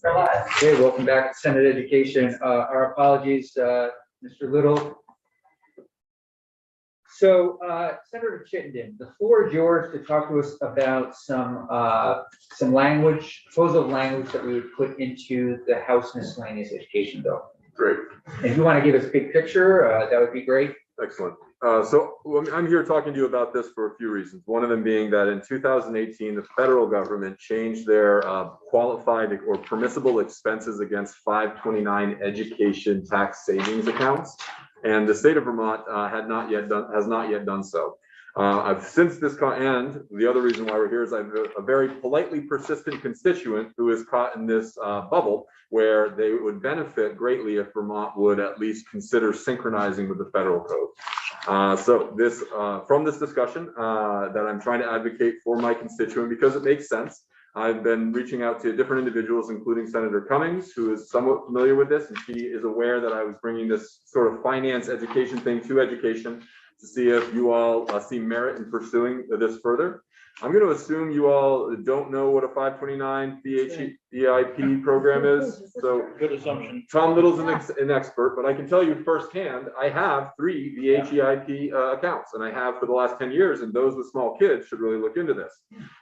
Okay, welcome back to Senate Education. Our apologies, Mr. Little. So, Senator Chittenden, the floor is yours to talk to us about some language, proposal language that we would put into the House Miscellaneous Education Bill. Great. And if you want to give us a big picture, that would be great. Excellent. So I'm here talking to you about this for a few reasons. One of them being that in 2018, the federal government changed their qualified or permissible expenses against 529 education tax savings accounts, and the state of Vermont has not yet done so. Since this and the other reason why we're here is I have a very politely persistent constituent who is caught in this bubble where they would benefit greatly if Vermont would at least consider synchronizing with the federal code. So this from this discussion that I'm trying to advocate for my constituent because it makes sense. I've been reaching out to different individuals, including Senator Cummings, who is somewhat familiar with this, and she is aware that I was bringing this sort of finance education thing to education to see if you all see merit in pursuing this further. I'm going to assume you all don't know what a 529 Bh Eip program is. So good assumption. Tom Little's an expert, but I can tell you firsthand, I have 3 Bh Eip accounts, and I have for the last 10 years, and those with small kids should really look into this.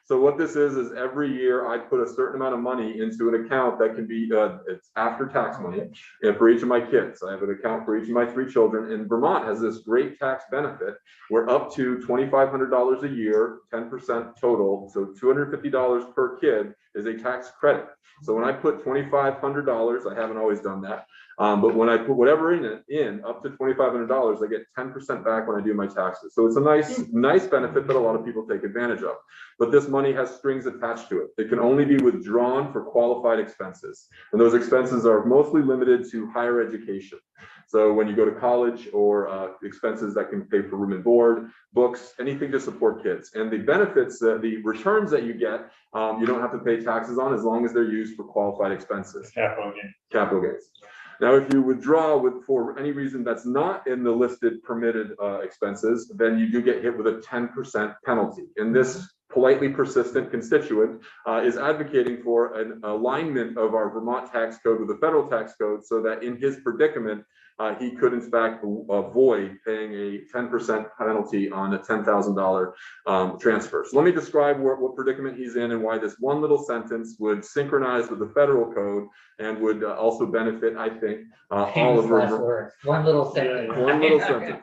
So what this is every year I put a certain amount of money into an account that can be, it's after tax money, and for each of my kids. I have an account for each of my 3 children, and Vermont has this great tax benefit where up to $2,500 a year, 10% total, so $250 per kid is a tax credit. So when I put $2,500, I haven't always done that, but when I put whatever in up to $2,500, I get 10% back when I do my taxes. So it's a nice benefit that a lot of people take advantage of. But this money has strings attached to it. It can only be withdrawn for qualified expenses, and those expenses are mostly limited to higher education. So when you go to college or expenses that can pay for room and board, books, anything to support kids. And the benefits, the returns that you get, you don't have to pay taxes on as long as they're used for qualified expenses. Capital gains. Now, if you withdraw for any reason that's not in the listed permitted expenses, then you do get hit with a 10% penalty. And this politely persistent constituent is advocating for an alignment of our Vermont tax code with the federal tax code so that in his predicament, he could in fact avoid paying a 10% penalty on a $10,000 transfer. So let me describe what predicament he's in and why this one little sentence would synchronize with the federal code and would also benefit, I think, all of Vermont. One little sentence. One little sentence.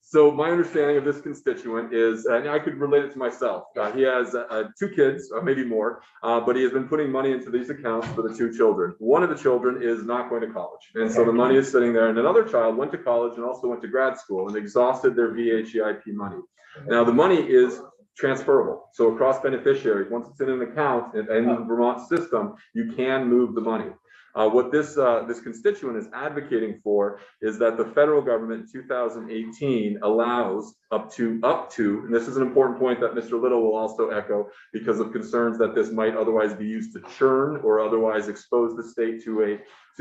So my understanding of this constituent is, and I could relate it to myself, he has 2 kids, maybe more, but he has been putting money into these accounts for the 2 children. One of the children is not going to college, and so the money is sitting there, and another child went to college and also went to grad school and exhausted their Bh Eip money. Now the money is transferable, so across beneficiaries, once it's in an account in the Vermont system, you can move the money. What this constituent is advocating for is that the federal government in 2018 allows up to, and this is an important point that Mr. Little will also echo because of concerns that this might otherwise be used to churn or otherwise expose the state to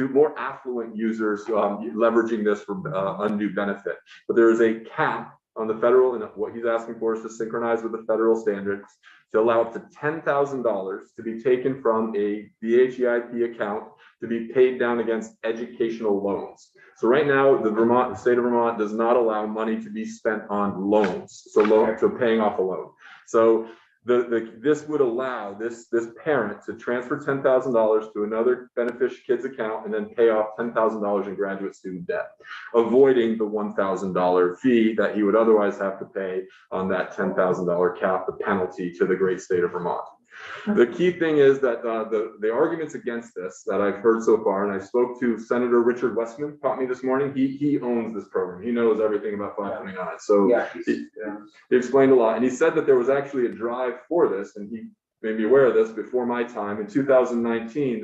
more affluent users leveraging this for undue benefit. But there is a cap on the federal, and what he's asking for is to synchronize with the federal standards to allow up to $10,000 to be taken from a Bh Eip account to be paid down against educational loans. So right now, the state of Vermont does not allow money to be spent on loans, so paying off a loan. So this would allow this parent to transfer $10,000 to another beneficial kid's account and then pay off $10,000 in graduate student debt, avoiding the $1,000 fee that he would otherwise have to pay on that $10,000 cap, the penalty to the great state of Vermont. The key thing is that the arguments against this that I've heard so far, and I spoke to Senator Richard Westman, caught me this morning. He owns this program. He knows everything about 529. So he explained a lot, and he said that there was actually a drive for this, and he made me aware of this before my time. In 2019,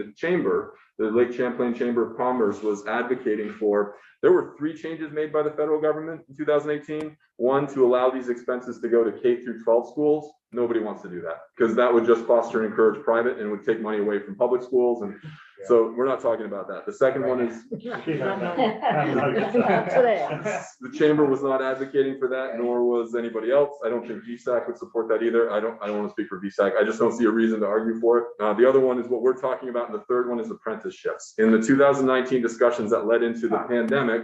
the Lake Champlain Chamber of Commerce was advocating for, there were 3 changes made by the federal government in 2018. One, to allow these expenses to go to K through 12 schools. Nobody wants to do that because that would just foster and encourage private and would take money away from public schools. And So we're not talking about that. The second one is the chamber was not advocating for that, nor was anybody else. I don't think VSAC would support that either. I don't want to speak for VSAC. I just don't see a reason to argue for it. The other one is what we're talking about, and the third one is apprenticeships. In the 2019 discussions that led into the pandemic,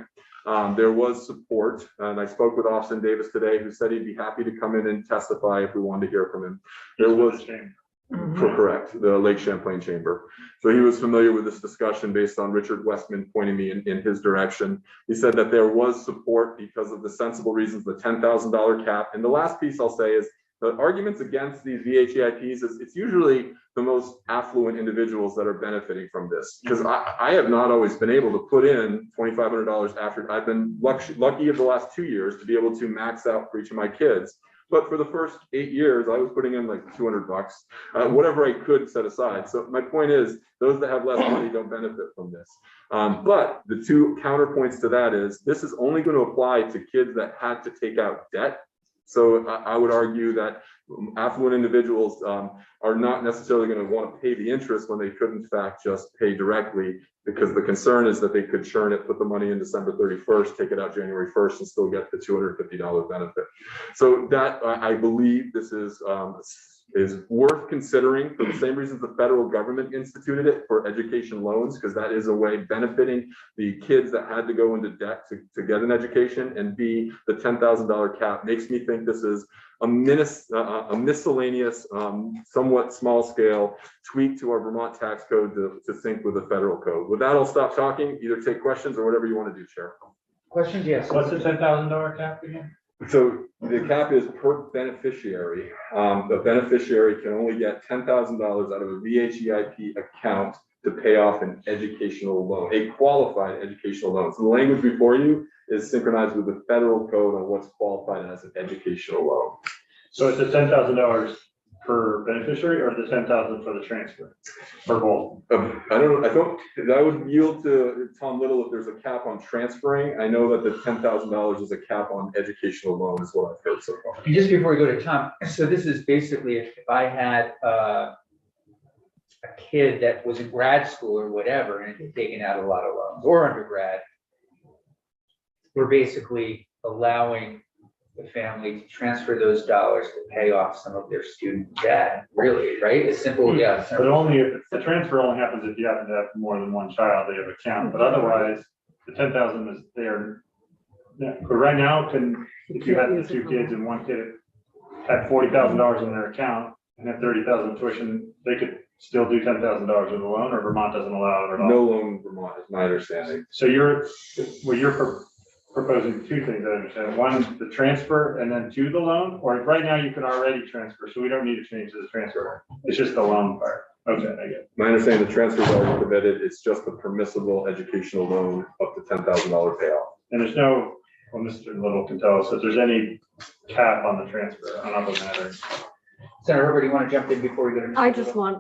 there was support, and I spoke with Austin Davis today, who said he'd be happy to come in and testify if we wanted to hear from him. There was correct, the Lake Champlain Chamber. So he was familiar with this discussion based on Richard Westman pointing me in his direction. He said that there was support because of the sensible reasons, the $10,000 cap. And the last piece I'll say is the arguments against these VHEIPs is it's usually the most affluent individuals that are benefiting from this. Because I have not always been able to put in $2,500 after I've been lucky of the last 2 years to be able to max out for each of my kids. But for the first 8 years, I was putting in like $200, whatever I could set aside. So my point is, those that have less money don't benefit from this. But the two counterpoints to that is, this is only going to apply to kids that had to take out debt. So I would argue that affluent individuals are not necessarily going to want to pay the interest when they could in fact just pay directly, because the concern is that they could churn it, put the money in December 31st, take it out January 1st, and still get the $250 benefit. So that I believe this is worth considering for the same reasons the federal government instituted it for education loans, because that is a way benefiting the kids that had to go into debt to get an education, and B, the $10,000 cap makes me think this is a miscellaneous, somewhat small scale tweak to our Vermont tax code to sync with the federal code. With that, I'll stop talking, either take questions or whatever you want to do, Chair. Questions? Yes. What's the $10,000 cap again? So the cap is per beneficiary. The beneficiary can only get $10,000 out of a VHEIP account to pay off an educational loan, a qualified educational loan. So the language before you is synchronized with the federal code on what's qualified as an educational loan. So it's the $10,000 per beneficiary, or the $10,000 for the transfer, or both? I would yield to Tom Little if there's a cap on transferring. I know that the $10,000 is a cap on educational loan is what I've heard so far. And just before we go to Tom, so this is basically if I had a kid that was in grad school or whatever and had taken out a lot of loans, or undergrad, we're basically allowing the family to transfer those dollars to pay off some of their student debt, really, right? It's simple, yeah. But only if the transfer only happens if you happen to have more than one child, they have a count, but otherwise, the 10,000 is there. Yeah, but right now, if you had the two kids and one kid had $40,000 in their account and had 30,000 tuition, they could still do $10,000 with a loan, or Vermont doesn't allow it at all? No loan in Vermont is my understanding. So you're proposing two things, I understand. One, the transfer, and then to the loan, or right now you can already transfer, so we don't need to change the transfer. It's just the loan part. Okay, I get it. My understanding, the transfer is already permitted. It's just a permissible educational loan up to $10,000 payoff. And there's no, well, Mr. Little can tell us if there's any cap on the transfer on other matters. Senator Herbert, do you want to jump in before we go to?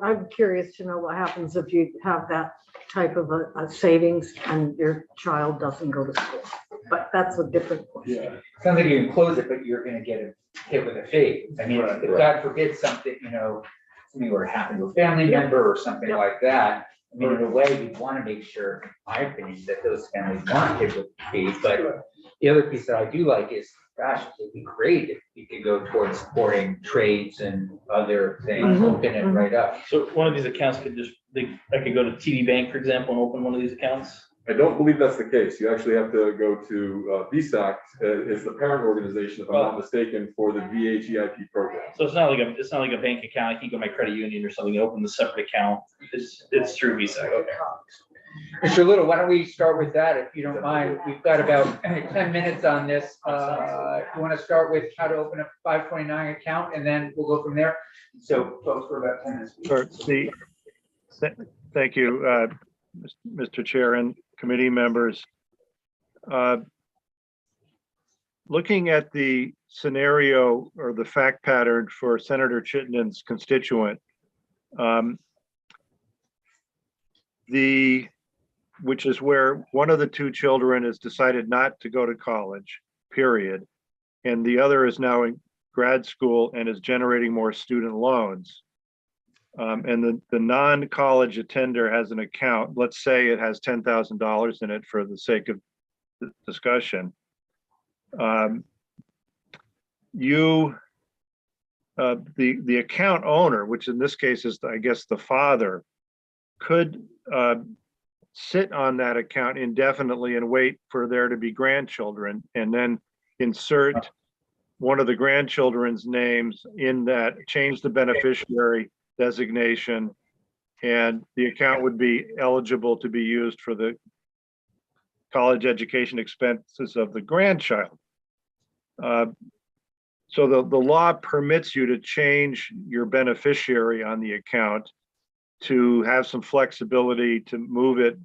I'm curious to know what happens if you have that type of a savings and your child doesn't go to school. But that's a different question. Yeah. Sounds like you can close it, but you're gonna get hit with a fee. I mean, Right, if God forbid something, something were to happen to a family member or something like that. I mean, in a way, we want to make sure, in my opinion, that those families weren't hit with fees. But the other piece that I do like is, gosh, it'd be great if you could go towards supporting trades and other things, open it right up. So one of these accounts could I could go to TD Bank, for example, and open one of these accounts? I don't believe that's the case. You actually have to go to VSAC, is the parent organization, if I'm not mistaken, for the VHEIP program. So it's not like a bank account. I can go to my credit union or something, open the separate account. It's through VSAC. Okay. Mr. Little, why don't we start with that, if you don't mind? We've got about 10 minutes on this. You want to start with how to open a 529 account, and then we'll go from there. So folks, for about 10 minutes. Sure. Thank you, Mr. Chair and committee members. Looking at the scenario or the fact pattern for Senator Chittenden's constituent, which is where one of the two children has decided not to go to college, period, and the other is now in grad school and is generating more student loans. and the non-college attender has an account, let's say it has $10,000 in it for the sake of discussion. The account owner, which in this case is, I guess, the father, could sit on that account indefinitely and wait for there to be grandchildren, and then insert one of the grandchildren's names in that, change the beneficiary designation, and the account would be eligible to be used for the college education expenses of the grandchild. So the law permits you to change your beneficiary on the account to have some flexibility to move it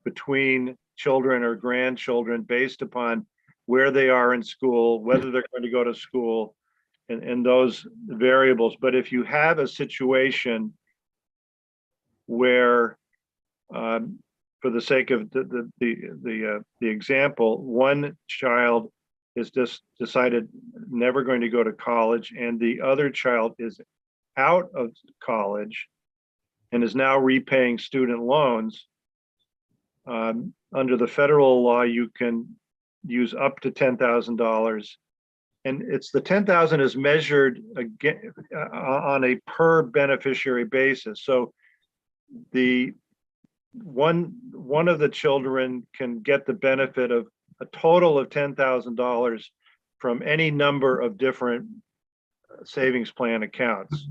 between children or grandchildren based upon where they are in school, whether they're going to go to school, and those variables. But if you have a situation where, for the sake of the example, one child is just decided never going to go to college, and the other child is out of college and is now repaying student loans, under the federal law, you can use up to $10,000. And it's the 10,000 is measured again on a per beneficiary basis. So the one of the children can get the benefit of a total of $10,000 from any number of different savings plan accounts.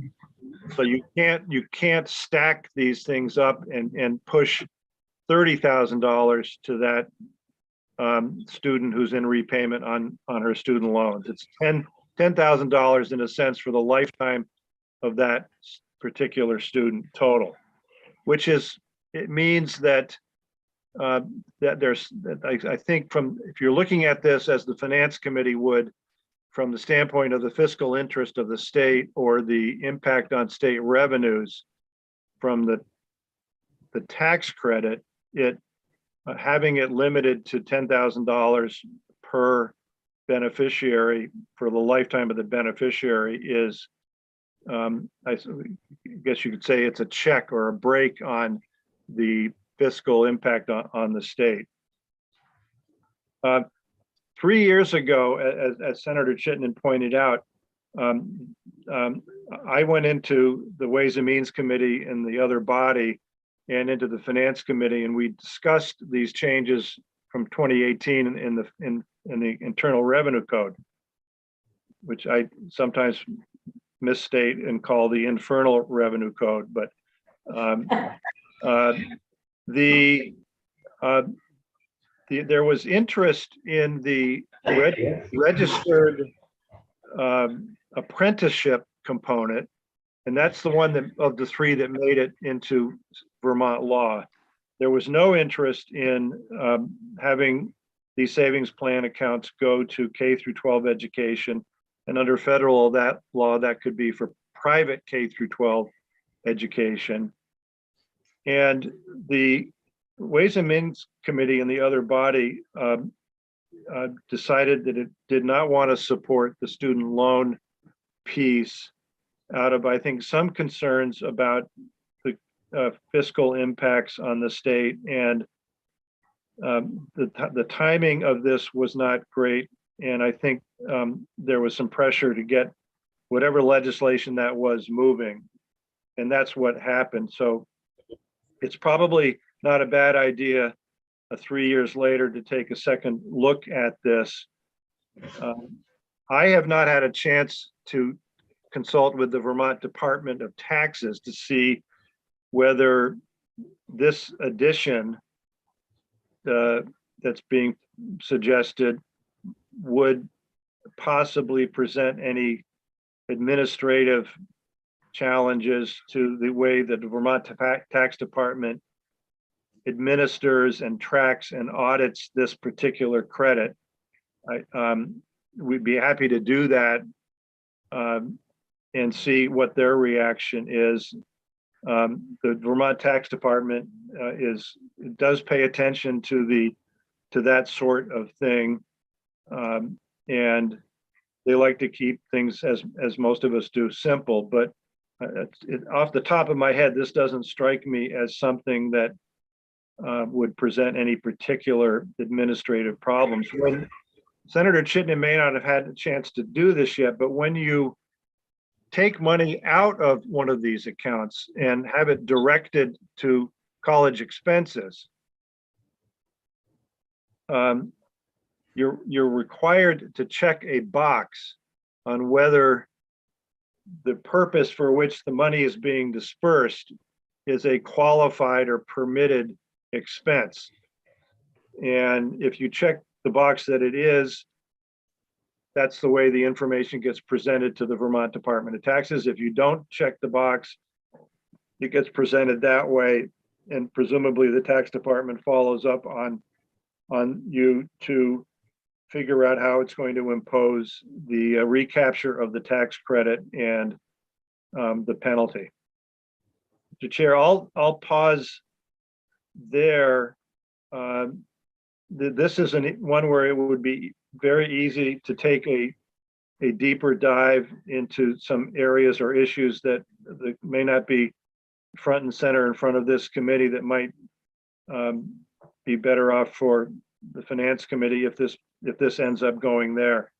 So you can't stack these things up and push $30,000 to that student who's in repayment on her student loans. It's $10,000 in a sense for the lifetime of that particular student total, which is, it means that I think if you're looking at this as the finance committee would, from the standpoint of the fiscal interest of the state or the impact on state revenues from the tax credit, having it limited to $10,000 per beneficiary for the lifetime of the beneficiary is, I guess you could say it's a check or a break on the fiscal impact on the state. 3 years ago, as Senator Chittenden pointed out, I went into the Ways and Means Committee and the other body and into the Finance Committee, and we discussed these changes from 2018 in the Internal Revenue Code, which I sometimes misstate and call the Infernal Revenue Code. But there was interest in the registered apprenticeship component, and that's the one of the three that made it into Vermont law. There was no interest in having these savings plan accounts go to K through 12 education, and under federal law that could be for private K through 12 education. And the Ways and Means Committee and the other body decided that it did not want to support the student loan piece out of, I think, some concerns about the fiscal impacts on the state, and the timing of this was not great. And I think there was some pressure to get whatever legislation that was moving, and that's what happened. So it's probably not a bad idea 3 years later to take a second look at this. I have not had a chance to consult with the Vermont Department of Taxes to see whether this addition that's being suggested would possibly present any administrative challenges to the way that the Vermont Tax Department administers and tracks and audits this particular credit. We'd be happy to do that and see what their reaction is. The Vermont Tax Department does pay attention to that sort of thing, and they like to keep things, as most of us do, simple. But off the top of my head, this doesn't strike me as something that would present any particular administrative problems. When Senator Chitney may not have had a chance to do this yet, but when you take money out of one of these accounts and have it directed to college expenses, you're required to check a box on whether the purpose for which the money is being dispersed is a qualified or permitted expense. And if you check the box that it is, that's the way the information gets presented to the Vermont Department of Taxes. If you don't check the box, it gets presented that way, and presumably the tax department follows up on you to figure out how it's going to impose the recapture of the tax credit and the penalty. Mr. Chair, I'll pause there. This is one where it would be very easy to take a deeper dive into some areas or issues that may not be front and center in front of this committee, that might be better off for the Finance Committee if this ends up going there.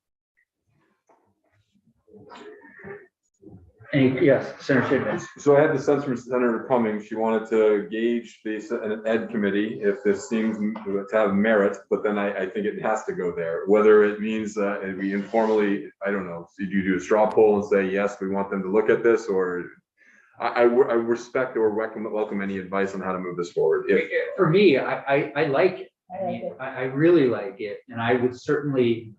Yes, Senator Chitney. So I had the sense from Senator Cummings, she wanted to gauge an ed committee if this seems to have merit, but then I think it has to go there. Whether it means we informally, I don't know, so you do a straw poll and say, yes, we want them to look at this, or I respect or welcome any advice on how to move this forward. For me, I like it. I mean, I really like it, and I would certainly,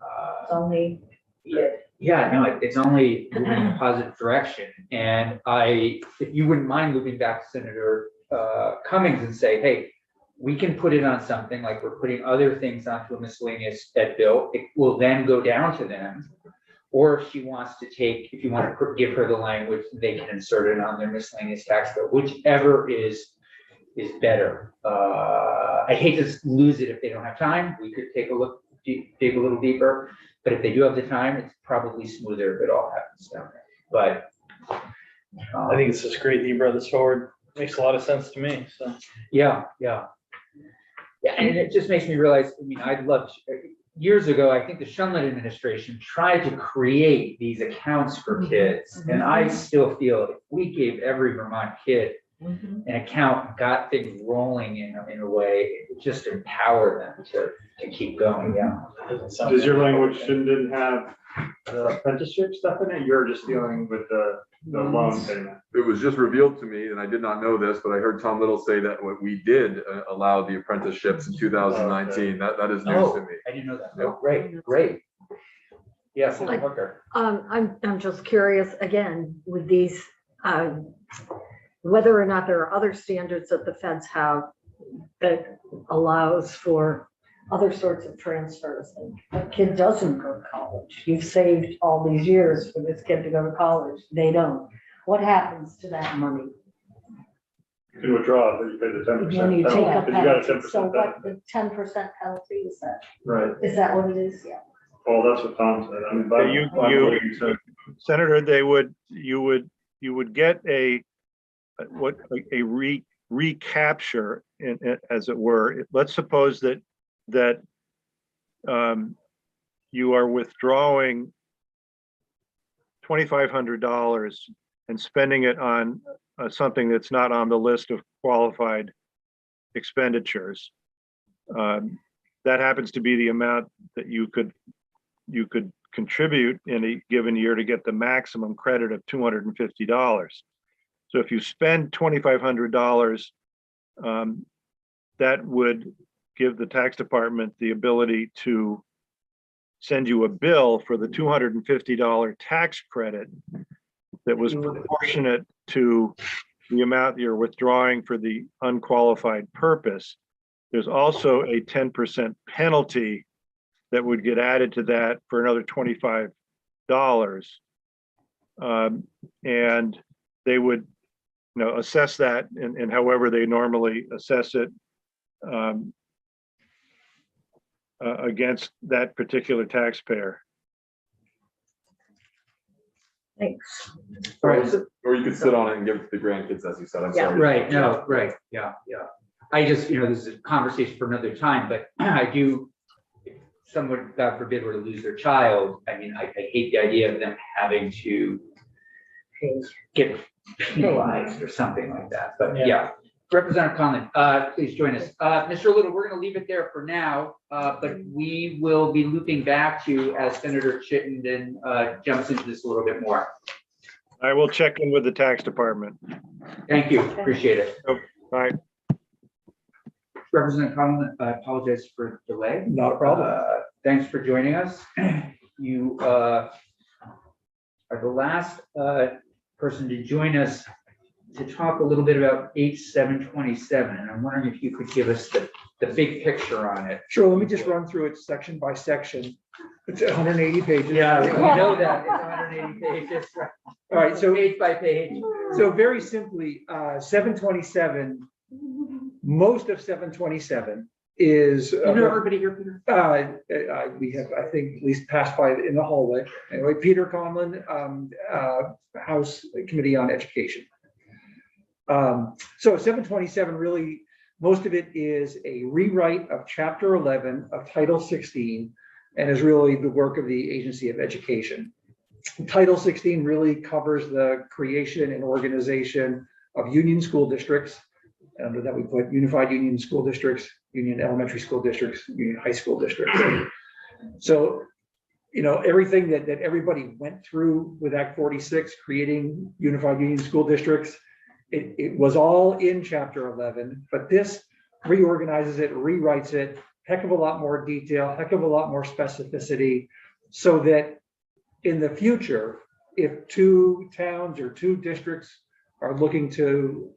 yeah, no, it's only moving in a positive direction. And if you wouldn't mind moving back to Senator Cummings and say, hey, we can put it on something like we're putting other things onto a miscellaneous ed bill. It will then go down to them. Or if she wants to if you want to give her the language, they can insert it on their miscellaneous tax bill, whichever is better. I hate to lose it if they don't have time. We could take a look, dig a little deeper. But if they do have the time, it's probably smoother if it all happens down there. But I think it's just great that you brought this forward. Makes a lot of sense to me, so. yeah, and it just makes me realize, I mean, years ago, I think the Shunlin administration tried to create these accounts for kids. And I still feel if we gave every Vermont kid an account and got things rolling in a way, it would just empower them to keep going. Yeah. Does your language didn't have the apprenticeship stuff in it? You're just dealing with the loan payment. It was just revealed to me, and I did not know this, but I heard Tom Little say that what we did allow the apprenticeships in 2019. That is news to me. I didn't know that. Oh, great. Yes, Senator Hooker. I'm just curious, again, with these, whether or not there are other standards that the feds have that allows for other sorts of transfers. A kid doesn't go to college. You've saved all these years for this kid to go to college. They don't. What happens to that money? You can withdraw, but you pay the 10%. When you take a penalty, 'cause you got a penalty. 10% So what, penalty. the 10% penalty, is that? Right. Is that what it is? Yeah. Well, that's what Tom said. I mean, but Senator, you would get a recapture, as it were. Let's suppose that you are withdrawing $2,500 and spending it on something that's not on the list of qualified expenditures. That happens to be the amount that you could contribute in a given year to get the maximum credit of $250. So if you spend $2,500, that would give the tax department the ability to send you a bill for the $250 tax credit that was proportionate to the amount you're withdrawing for the unqualified purpose. There's also a 10% penalty that would get added to that for another $25. And they would, assess that and however they normally assess it against that particular taxpayer. Thanks. Right. Or you could sit on it and give it to the grandkids, as you said. I'm Yeah. sorry. Right, no, right, yeah. I just, this is a conversation for another time, but I do, if someone, God forbid, were to lose their child, I mean, I hate the idea of them having to get penalized or something like that, but yeah. Representative Conlon, please join us. Mr. Little, we're gonna leave it there for now, but we will be looping back to you as Senator Chittenden jumps into this a little bit more. I will check in with the tax department. Thank you, appreciate it. Bye. Representative Conlon, I apologize for the delay. Not a problem. Thanks for joining us. You are the last person to join us to talk a little bit about H727. And I'm wondering if you could give us the big picture on it. Sure, let me just run through it section by section. It's 180 pages. Yeah, we know that. It's 180 pages. All right, so Page by page. So very simply, 727, most of 727 is. You know everybody here, Peter? We have, I think, at least passed by in the hallway. Anyway, Peter Conlon, House Committee on Education. So 727 really, most of it is a rewrite of Chapter 11 of Title 16 and is really the work of the Agency of Education. Title 16 really covers the creation and organization of union school districts. And under that we put unified union school districts, union elementary school districts, union high school districts. So, everything that everybody went through with Act 46, creating unified union school districts, it was all in Chapter 11, but this reorganizes it, rewrites it, heck of a lot more detail, heck of a lot more specificity, so that in the future, if two towns or two districts are looking to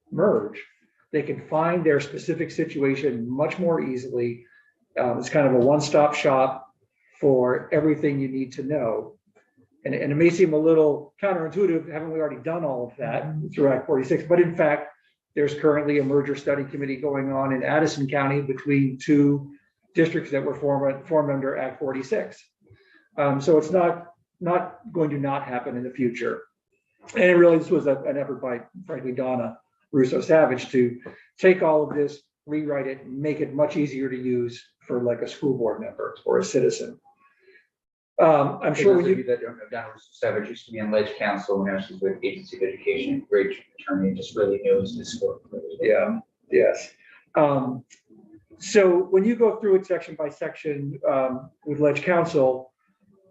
merge, they can find their specific situation much more easily. It's kind of a one-stop shop for everything you need to know. And it may seem a little counterintuitive, haven't we already done all of that through Act 46? But in fact, there's currently a merger study committee going on in Addison County between two districts that were formed under Act 46. So it's not going to not happen in the future. And really, this was an effort by, frankly, Donna Russo Savage to take all of this, rewrite it, and make it much easier to use for like a school board member or a citizen. I'm sure when you that don't know, Donna Russo Savage used to be on Ledge Council when she was with Agency of Education, great attorney, just really knows this work. Yeah, yes. So when you go through it section by section with Ledge Council,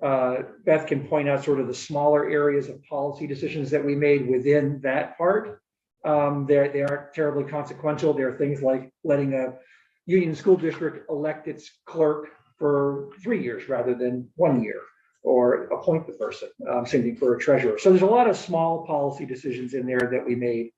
Beth can point out sort of the smaller areas of policy decisions that we made within that part. They aren't terribly consequential. There are things like letting a union school district elect its clerk for 3 years rather than 1 year, or appoint the person. Same thing for a treasurer. So there's a lot of small policy decisions in there that we made.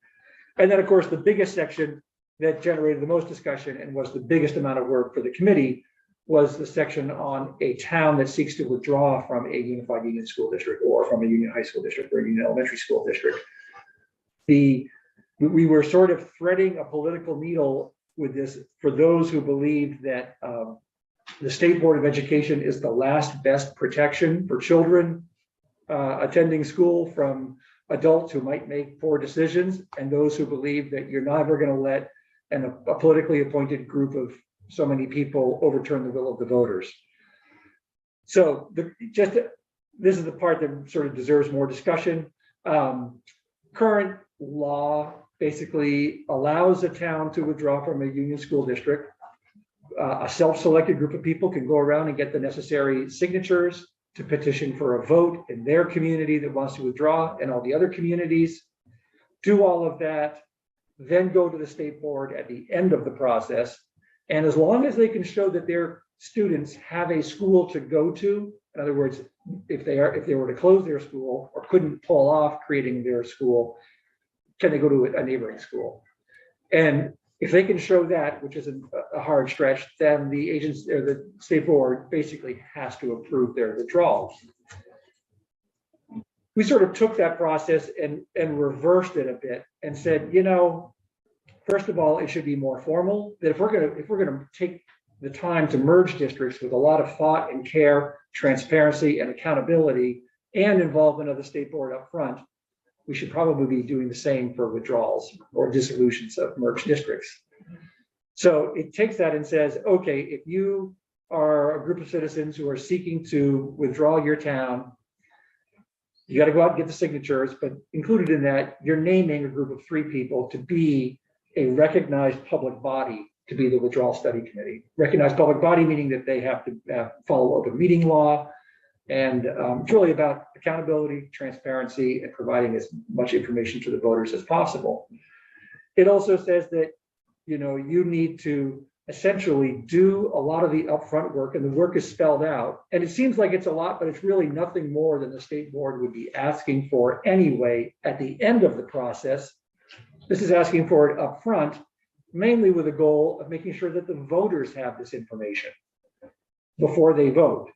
And then, of course, the biggest section that generated the most discussion and was the biggest amount of work for the committee was the section on a town that seeks to withdraw from a unified union school district or from a union high school district or a union elementary school district. We were sort of threading a political needle with this for those who believed that the State Board of Education is the last best protection for children attending school from adults who might make poor decisions, and those who believe that you're never going to let a politically appointed group of so many people overturn the will of the voters. So this is the part that sort of deserves more discussion. Current law basically allows a town to withdraw from a union school district. A self-selected group of people can go around and get the necessary signatures to petition for a vote in their community that wants to withdraw, and all the other communities do all of that, then go to the state board at the end of the process. And as long as they can show that their students have a school to go to, in other words, if they were to close their school or couldn't pull off creating their school, can they go to a neighboring school? And if they can show that, which is a hard stretch, then the agency or the state board basically has to approve their withdrawal. We sort of took that process and reversed it a bit and said, first of all, it should be more formal. That if we're gonna take the time to merge districts with a lot of thought and care, transparency and accountability, and involvement of the state board up front, we should probably be doing the same for withdrawals or dissolutions of merged districts. So it takes that and says, okay, if you are a group of citizens who are seeking to withdraw your town, you got to go out and get the signatures, but included in that, you're naming a group of 3 people to be a recognized public body to be the withdrawal study committee. Recognized public body meaning that they have to follow open meeting law, and it's really about accountability, transparency, and providing as much information to the voters as possible. It also says that, you know, you need to essentially do a lot of the upfront work, and the work is spelled out. And it seems like it's a lot, but it's really nothing more than the state board would be asking for anyway at the end of the process. This is asking for it up front, mainly with the goal of making sure that the voters have this information before they vote.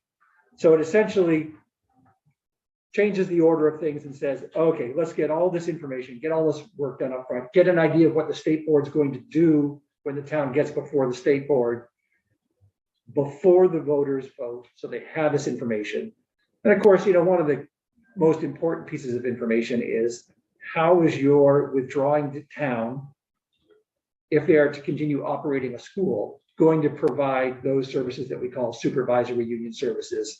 So it essentially changes the order of things and says, okay, let's get all this information, get all this work done up front, get an idea of what the state board's going to do when the town gets before the state board, before the voters vote, so they have this information. And of course, you know, one of the most important pieces of information is, how is your withdrawing the town, if they are to continue operating a school, going to provide those services that we call supervisory union services,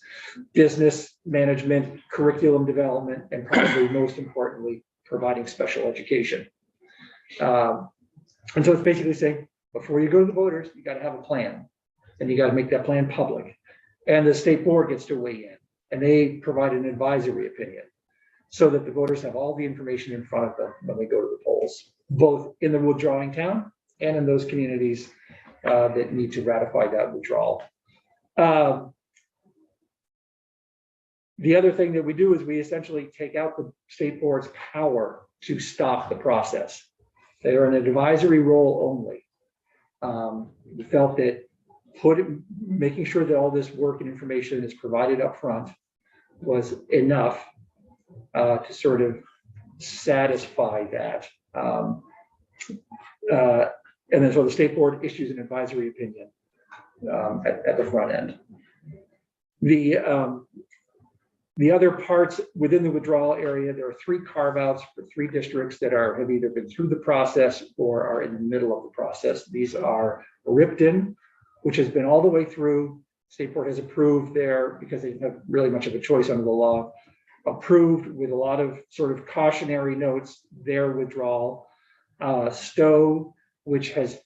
business management, curriculum development, and probably most importantly, providing special education. And so it's basically saying, before you go to the voters, you got to have a plan, and you got to make that plan public. And the state board gets to weigh in, and they provide an advisory opinion so that the voters have all the information in front of them when they go to the polls, both in the withdrawing town and in those communities that need to ratify that withdrawal. The other thing that we do is we essentially take out the state board's power to stop the process. They are an advisory role only. We felt that making sure that all this work and information is provided up front was enough to sort of satisfy that. And then so the state board issues an advisory opinion at the front end. The other parts within the withdrawal area, there are 3 carve-outs for 3 districts that have either been through the process or are in the middle of the process. These are Ripton, which has been all the way through. State board has approved there because they don't have really much of a choice under the law. Approved with a lot of sort of cautionary notes, their withdrawal. Stowe, which has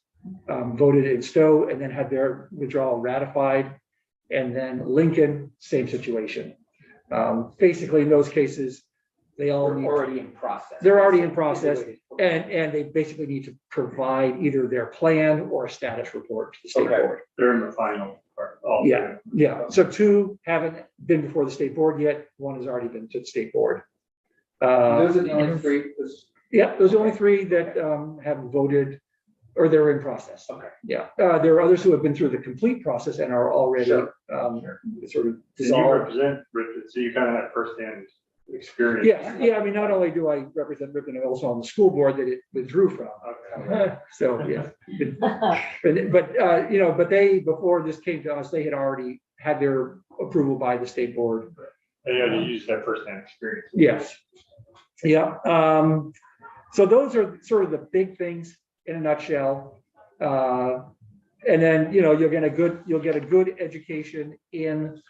voted in Stowe and then had their withdrawal ratified. And then Lincoln, same situation. Basically, in those cases, they all need already in process. They're already in process, and they basically need to provide either their plan or a status report to the state board. They're in the final part. Yeah. So 2 haven't been before the state board yet. 1 has already been to the state board. Those are the only 3. Yeah, those are only 3 that have voted or they're in process. Okay. Yeah, there are others who have been through the complete process and are already sort of You dissolved. represent Ripon, so you kind of have firsthand experience. Yeah. I mean, not only do I represent Ripon, I'm also on the school board that it withdrew from. Okay. So, yeah. But you know, but they, before this came to us, they had already had their approval by the state board. Yeah, they use that firsthand experience. Yes. Yeah. So those are sort of the big things in a nutshell. And then, you know, you'll get a good education in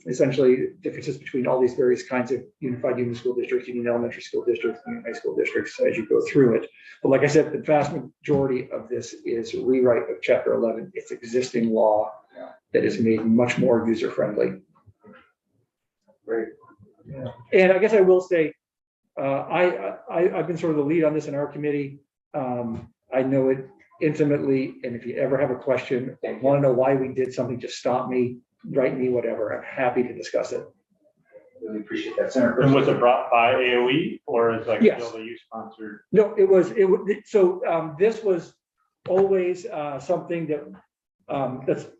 essentially differences between all these various kinds of unified union school districts, union elementary school districts, union high school districts as you go through it. But like I said, the vast majority of this is rewrite of Chapter 11. It's existing law that is made much more user-friendly. Great. Yeah. And I guess I will say, I've been sort of the lead on this in our committee. I know it intimately, and if you ever have a question or want to know why we did something, just stop me, write me, whatever. I'm happy to discuss it. Really appreciate that, Senator. And was it brought by AOE or is like Yes. still the youth sponsored? No, it was. So this was always something that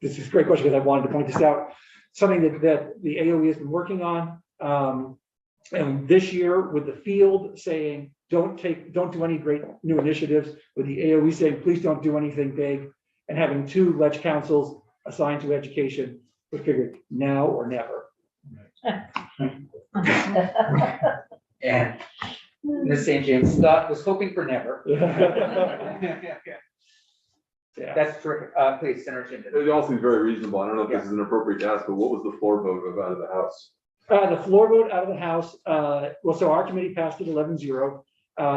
this is a great question because I wanted to point this out. Something that the AOE has been working on. And this year with the field saying, don't do any great new initiatives, with the AOE saying, please don't do anything big, and having 2 ledge councils assigned to education, we figured now or never. And Ms. St. James was hoping for never. Yeah. That's terrific. Please, Senator Chinton. It all seems very reasonable. I don't know if this is an appropriate ask, but what was the floor vote of out of the House? The floor vote out of the House, well, so our committee passed it 11-0.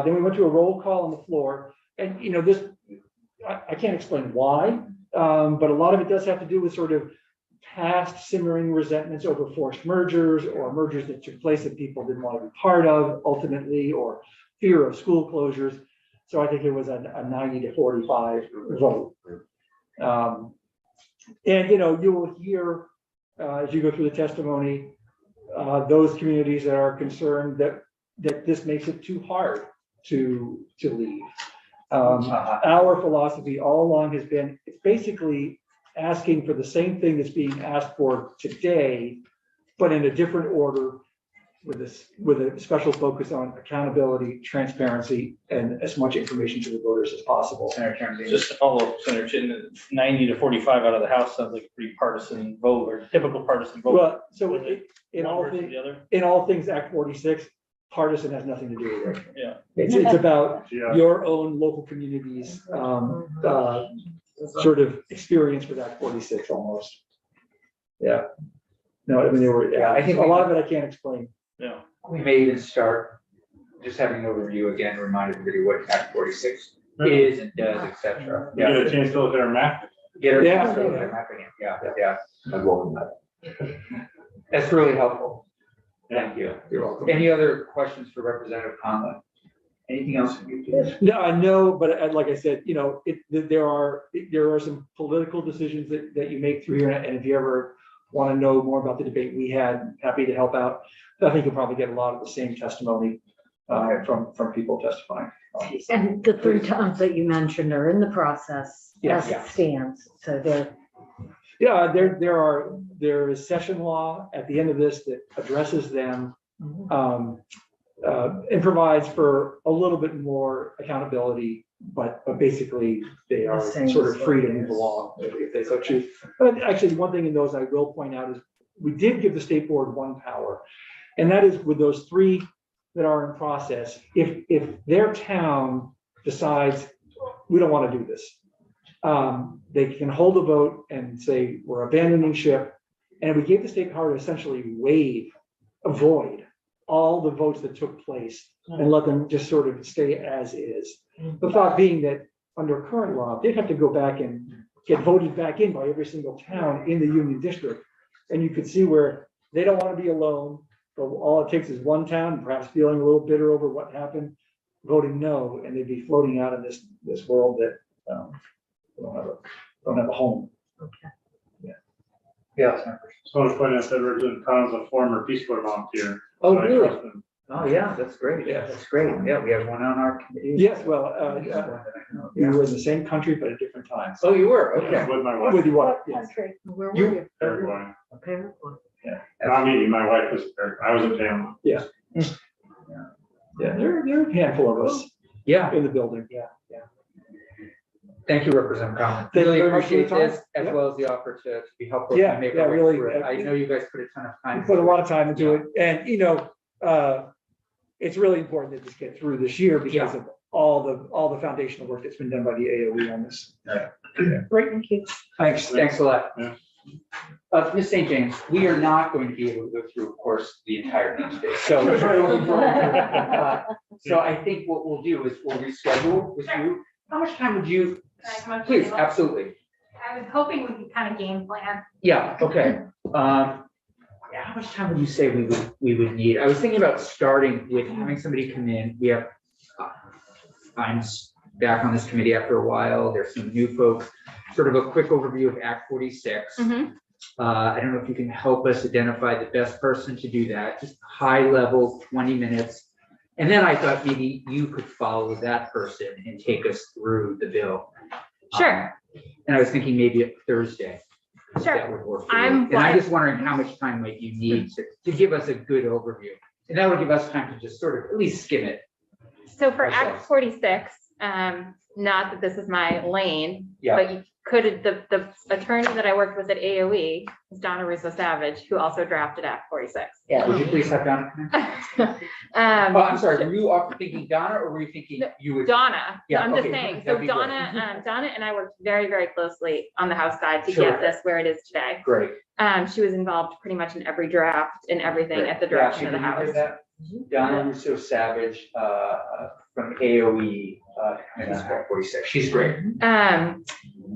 Then we went to a roll call on the floor. And, you know, this, I can't explain why, but a lot of it does have to do with sort of past simmering resentments over forced mergers or mergers that took place that people didn't want to be part of ultimately, or fear of school closures. So I think it was a 90-45 vote. And, you know, you will hear as you go through the testimony, those communities that are concerned that this makes it too hard to leave. Our philosophy all along has been, it's basically asking for the same thing that's being asked for today, but in a different order, with a special focus on accountability, transparency, and as much information to the voters as possible. Senator Chairman. Just to follow up, Senator Chin, 90-45 out of the House sounds like a pretty partisan vote or typical partisan vote. Well, so Was it in one all versus things, the other? in all things Act 46, partisan has nothing to do with it. Yeah. It's about Yeah. your own local communities, sort of experience with Act 46 almost. Yeah. No, I mean, Yeah, I think a lot of it I can't explain. Yeah. We may even start just having an overview again, remind everybody what Act 46 is and does, et cetera. You get a chance to look at our map. Get our. Yeah. Yeah. I'd welcome that. That's really helpful. Yeah. Thank you. You're welcome. Any other questions for Representative Conlon? Anything else from you? Peter? No, I know, but like I said, you know, there are some political decisions that you make through here, and if you ever want to know more about the debate we had, happy to help out. I think you'll probably get a lot of the same testimony from people testifying. And the 3 towns that you mentioned are in the process as Yeah. it stands, so they're. Yeah, there is session law at the end of this that addresses them and provides for a little bit more accountability, but basically they are The same sort of as free to what it move is. along if they so choose. But actually, one thing in those I will point out is we did give the state board one power, and that is with those 3 that are in process. If their town decides we don't want to do this, they can hold a vote and say we're abandoning ship, and we gave the state power to essentially avoid all the votes that took place and let them just sort of stay as is. The thought being that under current law, they'd have to go back and get voted back in by every single town in the Union District. And you could see where they don't want to be alone, but all it takes is one town, perhaps feeling a little bitter over what happened, voting no, and they'd be floating out in this world that don't have a home. Yeah. So I was pointing out that Representative Collins is a former Peace Corps volunteer. Oh, so I really? trust him. Oh, yeah, that's great. Yeah. That's great. Yeah, we have one on our committee. Yes, well, we Yeah. were in the same country, but at different times. Oh, you were? Okay. With my wife, With your wife, What yes. country? Where were You- you? Paraguay. Paraguay. Not me, my wife was there. I was in Panama. Yeah, there are a handful of us Yeah, in the building. thank you, Representative Conlon. Thank you Really very much for your appreciate this, time. as Yeah. well as the offer to be helpful. Yeah, to make yeah, our way really, through it. I know you guys put a ton of time. We put a into lot it. of time into it, and you know, it's really important that this get through this year because of all the foundational work that's been done by the AOE on this. Great, thank you. Thanks a lot. Yeah. Ms. St. James, we are not going to be able to go through, of course, the entire thing today. So, so I think what we'll do is we'll reschedule with you. How much time would you, Can I come up to please, the table? absolutely. I was hoping we could kind of game plan. Yeah, okay. How much time would you say we would need? I was thinking about starting with having somebody come in. We have, I'm back on this committee after a while. There's some new folks. Sort of a quick overview of Act 46. I don't know if you can help us identify the best person to do that. Just high level, 20 minutes. And then I thought maybe you could follow that person and take us through the bill. Sure. And I was thinking maybe a Thursday. if Sure. that would work for you. I'm And I'm just wondering how much time might you need to give us a good overview? And that would give us time to just sort of at least skim it. So for Ourselves. Act 46, not that this is my lane, Yeah. but you could the attorney that I worked with at AOE was Donna Russo Savage, who also drafted Act 46. Would you please have Donna come in? Oh, I'm sorry, were you thinking Donna, or were you thinking you would? Donna, Yeah, I'm just okay, saying, so that'd be great. Donna and I worked very, very closely on the House side to Sure. get this where it is today. Great. She was involved pretty much in every draft and everything at the direction of the Yeah, House. that? Donna Russo Savage, from AOE, in Act 46. She's great.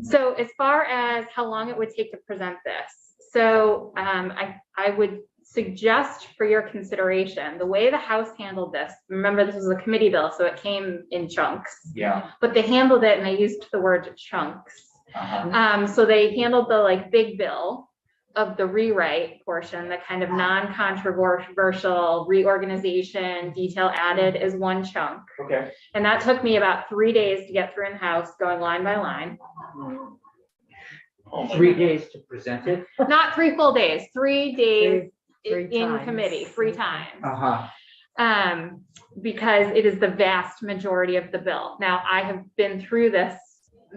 So as far as how long it would take to present this, so I would suggest for your consideration, the way the House handled this, remember this was a committee bill, so it came in chunks, Yeah. but they handled it and they used the word chunks. So they handled the like big bill of the rewrite portion, the kind of non-controversial reorganization detail added as one chunk. Okay. And that took me about 3 days to get through in the House, going line by line. 3 days to present it? Not 3 full days, 3 days Three in times. committee, 3 times. Because it is the vast majority of the bill. Now, I have been through this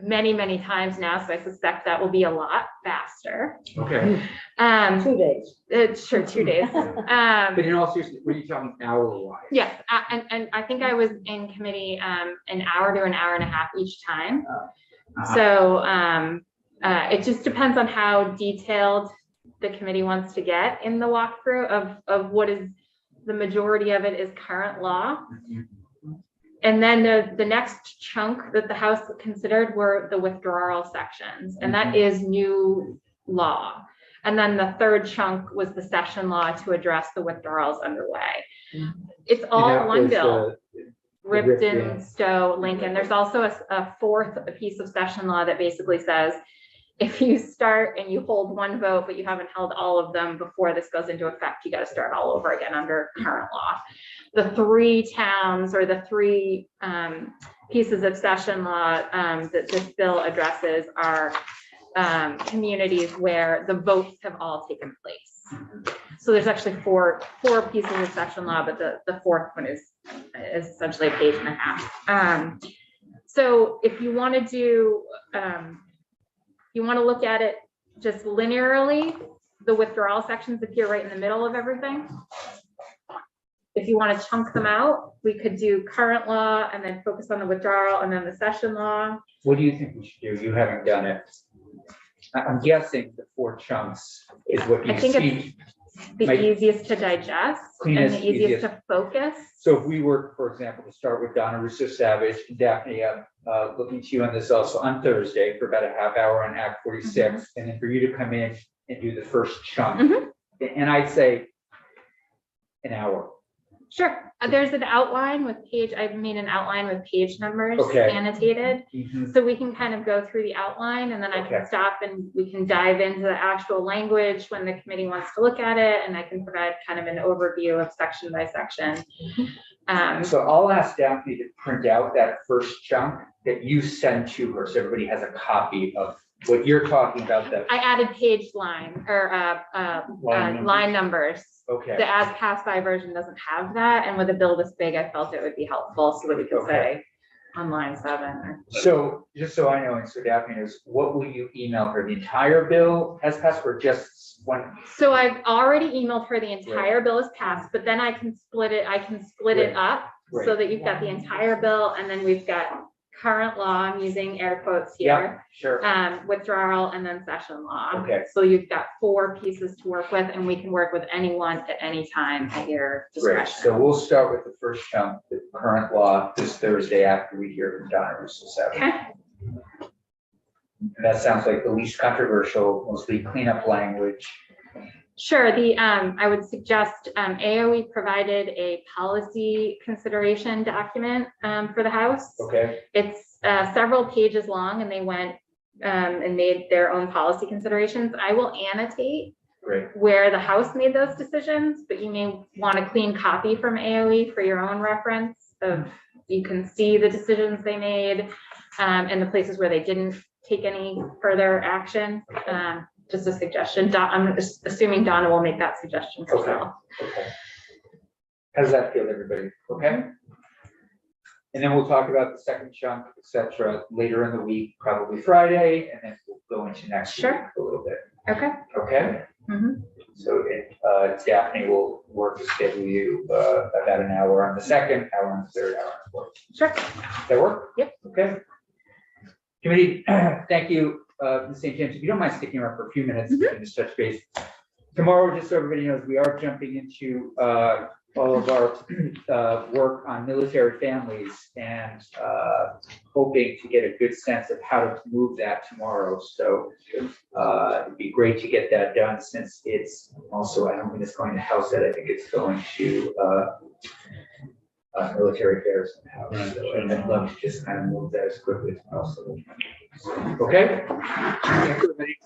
many, many times now, so I suspect that will be a lot faster. Okay. 2 days. It's sure 2 days. But in all seriousness, what are you talking hour-wise? Yes, and I think I was in committee an hour to an hour and a half each time. So it just depends on how detailed the committee wants to get in the walkthrough of what is, the majority of it is current law. And then the next chunk that the House considered were the withdrawal sections, and that is new law. And then the third chunk was the session law to address the withdrawals underway. It's all one bill. Ripton, Stowe, Lincoln. There's also a fourth piece of session law that basically says, if you start and you hold one vote, but you haven't held all of them before this goes into effect, you got to start all over again under current law. The 3 towns or the 3 pieces of session law that this bill addresses are communities where the votes have all taken place. So there's actually four pieces of session law, but the fourth one is essentially a page and a half. So if you want to do, you want to look at it just linearly, the withdrawal sections appear right in the middle of everything. If you want to chunk them out, we could do current law and then focus on the withdrawal and then the session law. What do you think we should do? You haven't done it. I'm guessing the 4 chunks is what you I think see. it's the easiest to digest and Cleanest, the easiest to focus. So if we were, for example, to start with Donna Russo Savage, and Daphne, looking to you on this also on Thursday for about a half hour on Act 46, and then for you to come in and do the first chunk. And I'd say an hour. Sure. There's an outline with I've made an outline with page numbers Okay. annotated. So we can kind of go through the outline and then I can stop and we can dive into the actual language when the committee wants to look at it. And I can provide kind of an overview of section by section. So I'll ask Daphne to print out that first chunk that you send to her, so everybody has a copy of what you're talking about. I added page line or line numbers. Okay. The as passed by version doesn't have that. And with a bill this big, I felt it would be helpful so that we could say on line 7. Or... So just so I know, and so Daphne knows, what will you email her? The entire bill as passed or just one? So I've already emailed her the entire bill as passed, but then I can split it. I can split it up so that you've got the entire bill and then we've got current law, I'm using air quotes here, Sure. withdrawal and then session law. Okay. So you've got 4 pieces to work with and we can work with anyone at any time at your Great. discretion. So we'll start with the first chunk, the current law, this Thursday after we hear from Donna Russo Savage. Okay. And that sounds like the least controversial, mostly cleanup language. Sure. I would suggest AOE provided a policy consideration document for the House. Okay. It's several pages long and they went and made their own policy considerations. I will annotate where the House made those decisions, but you may want a clean copy from AOE for your own reference of, you can see the decisions they made and the places where they didn't take any further action. Just a suggestion. I'm assuming Donna will make that suggestion herself. Okay. How does that feel, everybody? Okay. And then we'll talk about the second chunk, et cetera, later in the week, probably Friday, and then we'll go into next week Sure. a little bit. Okay. Okay? Mhm. So Daphne will work to schedule you about an hour on the second, hour on the third, hour on the fourth. Sure. Does that work? Yep. Okay. Committee, thank you, Ms. St. James. If you don't mind sticking around for a few minutes, we can just touch base. Tomorrow, just so everybody knows, we are jumping into all of our work on military families and hoping to get a good sense of how to move that tomorrow. So it'd be great to get that done, since it's also, I don't think it's going to House Ed, I think it's going to military affairs in the House. So I'd love to just kind of move that as quickly as possible. Okay? Thanks, everybody.